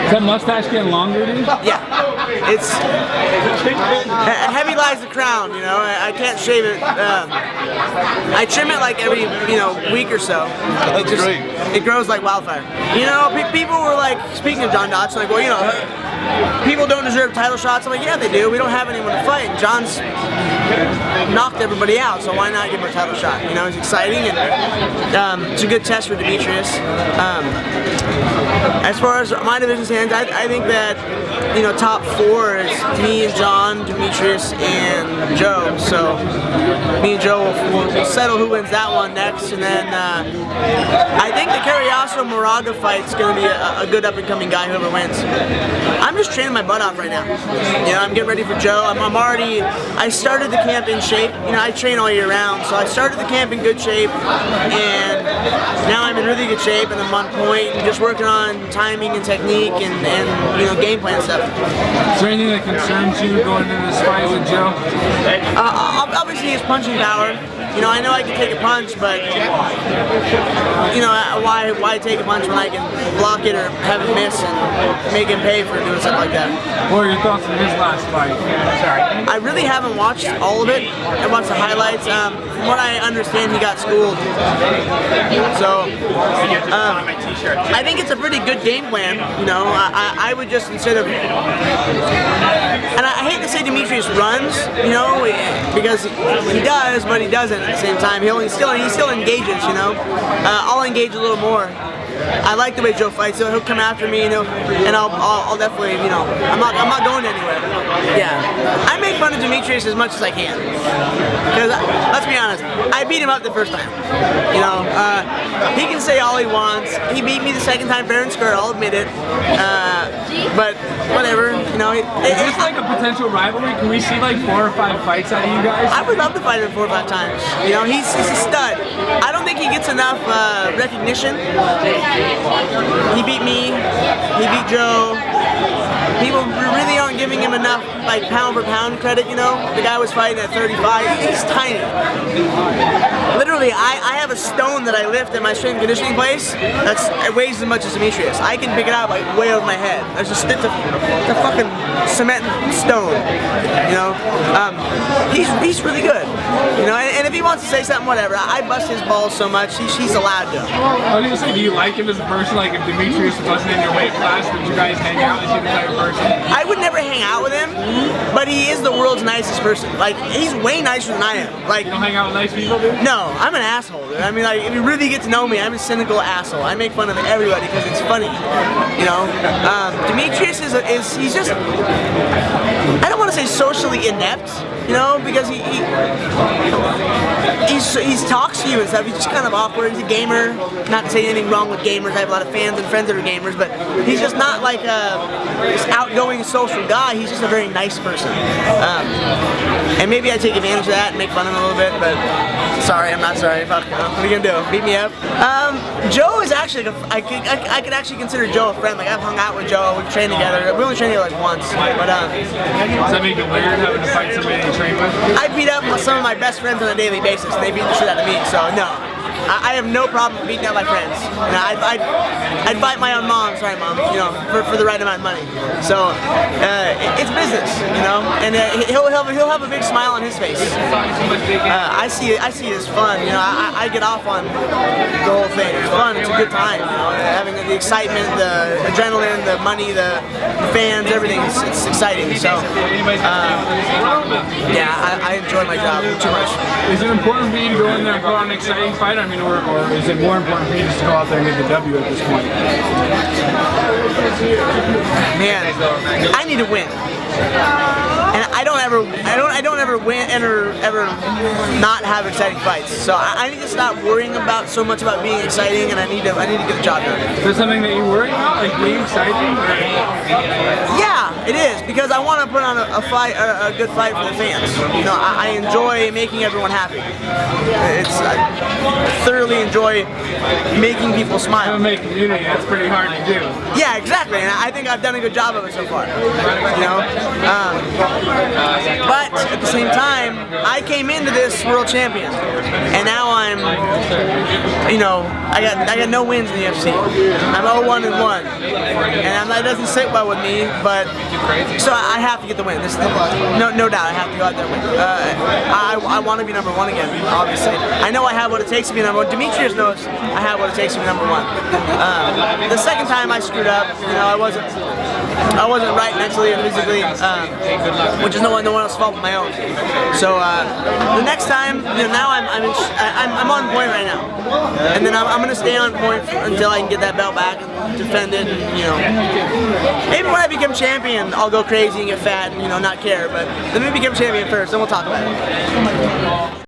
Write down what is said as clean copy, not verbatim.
Is that mustache getting longer, dude? Yeah, it's heavy lies the crown. You know, I can't shave it. I trim it like every week or so. It grows like wildfire. You know, people were like, speaking of John Dodson, like, well, you know, people don't deserve title shots. I'm like, yeah, they do. We don't have anyone to fight. And John's knocked everybody out, so why not give him a title shot? You know, it's exciting, and it's a good test for Demetrious. As far as my division stands, I think that, you know, top 4 is me and John, Demetrious, and Joe. So me and Joe will settle who wins that one next, and then I think the Carriazo-Moraga fight's going to be a good up-and-coming guy, whoever wins. I'm just training my butt off right now. You know, I'm getting ready for Joe. I started the camp in shape. You know, I train all year round, so I started the camp in good shape, and now I'm in really good shape, and I'm on point, and just working on timing and technique and you know, game plan stuff. Is there anything that concerns you going into this fight with Joe? Obviously his punching power. You know, I know I can take a punch, but you know, why take a punch when I can block it or have it miss and make him pay for doing something like that? What are your thoughts on his last fight? Sorry, I really haven't watched all of it. I watched the highlights. From what I understand, he got schooled. So I think it's a pretty good game plan. You know, I would just, instead of, and I hate to say Demetrious runs, you know, because he does, but he doesn't at the same time. He still engages, you know. I'll engage a little more. I like the way Joe fights, so he'll come after me, you know, and I'll definitely, you know, I'm not going anywhere. Yeah, I make fun of Demetrious as much as I can, because let's be honest, I beat him up the first time. You know, he can say all he wants. He beat me the second time fair and square, I'll admit it. But whatever, you know. Is this like a potential rivalry? Can we see like 4 or 5 fights out of you guys? I would love to fight him 4 or 5 times. You know, he's a stud. I don't think he gets enough recognition. He beat me, he beat Joe. People really aren't giving him enough, like, pound for pound credit, you know? The guy was fighting at 35, he's tiny. Literally, I have a stone that I lift at my strength and conditioning place it weighs as much as Demetrious. I can pick it up like way over my head. It's a fucking cement stone, you know? He's really good, you know? And if he wants to say something, whatever. I bust his balls so much, he's allowed to. I was gonna say, do you like him as a person? Like, if Demetrious wasn't in your weight class, would you guys hang out? Is he the type of person? I would never hang out with him, but he is the world's nicest person. Like, he's way nicer than I am. Like, you don't hang out with nice people, dude? No, I'm an asshole, dude. I mean, like, if you really get to know me, I'm a cynical asshole. I make fun of everybody because it's funny, you know? Demetrious he's just, I don't want to say socially inept, you know, because he talks to you and stuff. He's just kind of awkward. He's a gamer. Not to say anything wrong with gamers. I have a lot of fans and friends that are gamers, but he's just not like this outgoing social guy. He's just a very nice person. And maybe I take advantage of that and make fun of him a little bit, but sorry, I'm not sorry. Fuck, what are you gonna do? Beat me up? Joe is actually, I could actually consider Joe a friend. Like, I've hung out with Joe, we've trained together. We only trained together like once, but does that make it weird having to fight somebody you train with? I beat up some of my best friends on a daily basis, and they beat the shit out of me, so no. I have no problem beating out my friends. You know, I'd fight my own mom, sorry mom, you know, for the right amount of money. So it's business, you know, and he'll have a big smile on his face. I see it as fun, you know. I get off on the whole thing. It's fun. It's a good time, you know, having the excitement, the adrenaline, the money, the fans, everything. It's exciting. So yeah, I enjoy my job too much. Is it important for you to go in there and put on an exciting fight? I mean, or is it more important for you just to go out there and get the W at this point? Man, I need to win. And I don't ever win ever not have exciting fights. So I need to stop worrying about so much about being exciting, and I need to get the job done. Is there something that you worry about, like being exciting? Yeah, it is, because I want to put on a good fight for the fans. You know, I enjoy making everyone happy. I thoroughly enjoy making people smile. To make community, that's pretty hard to do. Yeah, exactly, and I think I've done a good job of it so far. You know, but at the the same time, I came into this world champion, and now I'm, you know, I got no wins in the UFC. I'm 0-1-1, and that doesn't sit well with me. But so I have to get the win. No doubt, I have to go out there and win. I want to be number one again. Obviously, I know I have what it takes to be number one. Demetrious knows I have what it takes to be number one. The second time I screwed up, you know, I wasn't right mentally or physically, which is no one else's fault but my own. So the next time, you know, now I'm on point right now, and then I'm gonna stay on point until I can get that belt back and defend it. And, you know, maybe when I become champion, I'll go crazy and get fat and, you know, not care. But let me become champion first, then we'll talk about it.